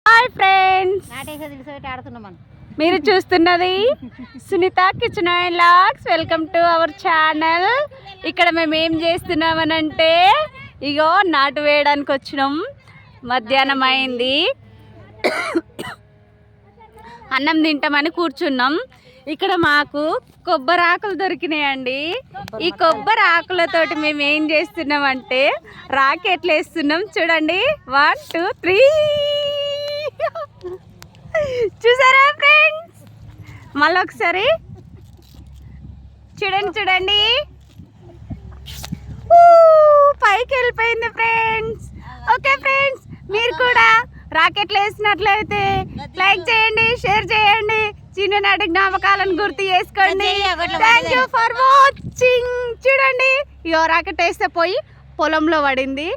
Hi friends, ఆడుతున్నాం. మీరు చూస్తున్నది Sunitha kitchen and vlogs. Welcome to our channel. ఇక్కడ మేము ఏం చేస్తున్నామనంటే ఇగో నాటు వేయడానికి వచ్చినాం. మధ్యాహ్నం అయింది, అన్నం తింటామని కూర్చున్నాం. ఇక్కడ మాకు కొబ్బరి ఆకులు దొరికినాయండి. ఈ కొబ్బరి ఆకులతోటి మేము ఏం చేస్తున్నామంటే రాకెట్లు వేస్తున్నాం. చూడండి, 1 2 3. చూసారా ఫ్రెండ్స్? మళ్ళీ ఒకసారి చూడండి. పైకి వెళ్ళిపోయింది ఫ్రెండ్స్. ఓకే ఫ్రెండ్స్, మీరు కూడా రాకెట్లు వేసినట్లయితే లైక్ చేయండి, షేర్ చేయండి, చిన్ననాటి జ్ఞాపకాలను గుర్తు చేసుకోండి. Thank you for watching. చూడండి, ఇగో రాకెట్ వేస్తే పోయి పొలంలో పడింది.